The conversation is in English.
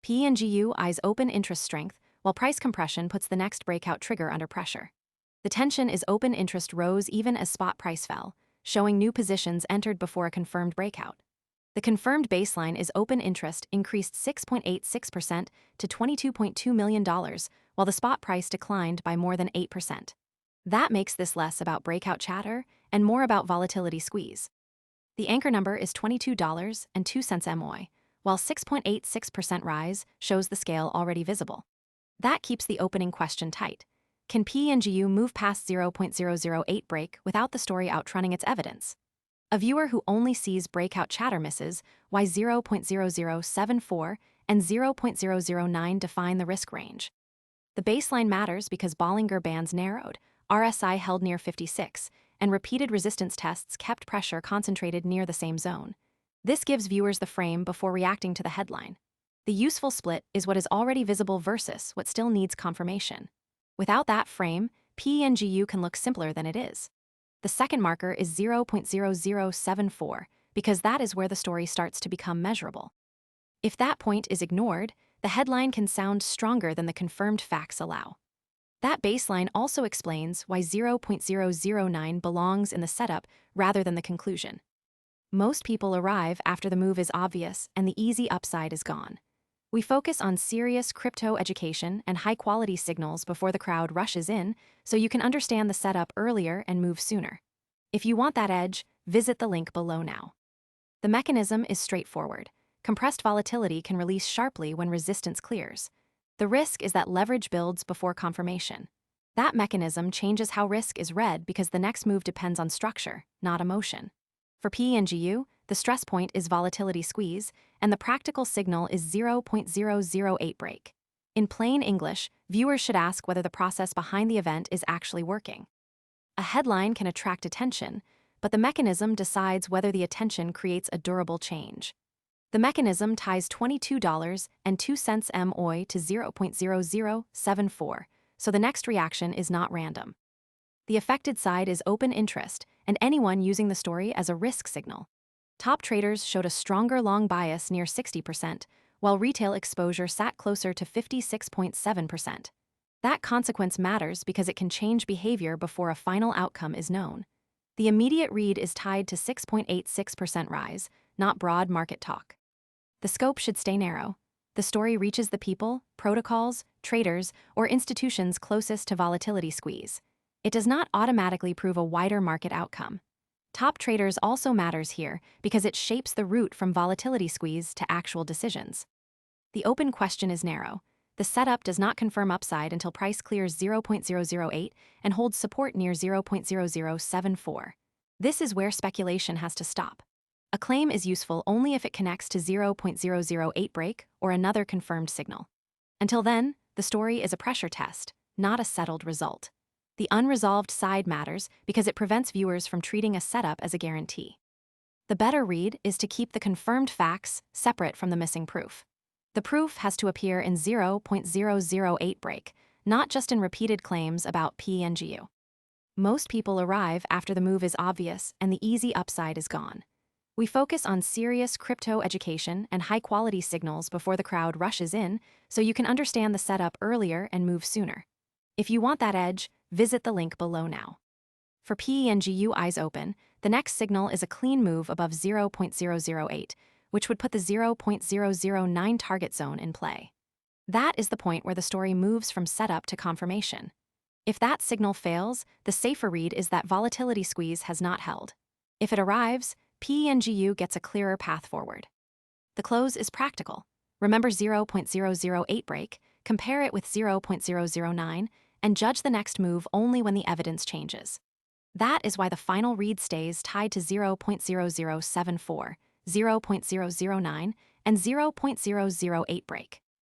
PENGU Eyes Open interest strength, while price compression puts the next breakout trigger under pressure. The tension is open interest rose even as spot price fell, showing new positions entered before a confirmed breakout. The confirmed baseline is open interest increased 6.86% to $22.2 million, while the spot price declined by more than 8%. That makes this less about breakout chatter and more about volatility squeeze. The anchor number is $22.02 MOI, while 6.86% rise shows the scale already visible. That keeps the opening question tight. Can PENGU move past 0.008 break without the story outrunning its evidence? A viewer who only sees breakout chatter misses why 0.0074 and 0.009 define the risk range. The baseline matters because Bollinger Bands narrowed, RSI held near 56, and repeated resistance tests kept pressure concentrated near the same zone. This gives viewers the frame before reacting to the headline. The useful split is what is already visible versus what still needs confirmation. Without that frame, PENGU can look simpler than it is. The second marker is 0.0074, because that is where the story starts to become measurable. If that point is ignored, the headline can sound stronger than the confirmed facts allow. That baseline also explains why 0.009 belongs in the setup rather than the conclusion. Most people arrive after the move is obvious and the easy upside is gone. We focus on serious crypto education and high-quality signals before the crowd rushes in, so you can understand the setup earlier and move sooner. If you want that edge, visit the link below now. The mechanism is straightforward. Compressed volatility can release sharply when resistance clears. The risk is that leverage builds before confirmation. That mechanism changes how risk is read because the next move depends on structure, not emotion. For PENGU, the stress point is volatility squeeze, and the practical signal is 0.008 break. In plain English, viewers should ask whether the process behind the event is actually working. A headline can attract attention, but the mechanism decides whether the attention creates a durable change. The mechanism ties $22.02 MOI to 0.0074, so the next reaction is not random. The affected side is open interest, and anyone using the story as a risk signal. Top traders showed a stronger long bias near 60%, while retail exposure sat closer to 56.7%. That consequence matters because it can change behavior before a final outcome is known. The immediate read is tied to 6.86% rise, not broad market talk. The scope should stay narrow. The story reaches the people, protocols, traders, or institutions closest to volatility squeeze. It does not automatically prove a wider market outcome. Top traders also matters here because it shapes the route from volatility squeeze to actual decisions. The open question is narrow. The setup does not confirm upside until price clears 0.008 and holds support near 0.0074. This is where speculation has to stop. A claim is useful only if it connects to 0.008 break or another confirmed signal. Until then, the story is a pressure test, not a settled result. The unresolved side matters because it prevents viewers from treating a setup as a guarantee. The better read is to keep the confirmed facts separate from the missing proof. The proof has to appear in 0.008 break, not just in repeated claims about PENGU. Most people arrive after the move is obvious and the easy upside is gone. We focus on serious crypto education and high-quality signals before the crowd rushes in, so you can understand the setup earlier and move sooner. If you want that edge, visit the link below now. For PENGU Eyes Open, the next signal is a clean move above 0.008, which would put the 0.009 target zone in play. That is the point where the story moves from setup to confirmation. If that signal fails, the safer read is that volatility squeeze has not held. If it arrives, PENGU gets a clearer path forward. The close is practical. Remember 0.008 break, compare it with 0.009, and judge the next move only when the evidence changes. That is why the final read stays tied to 0.0074, 0.009, and 0.008 break.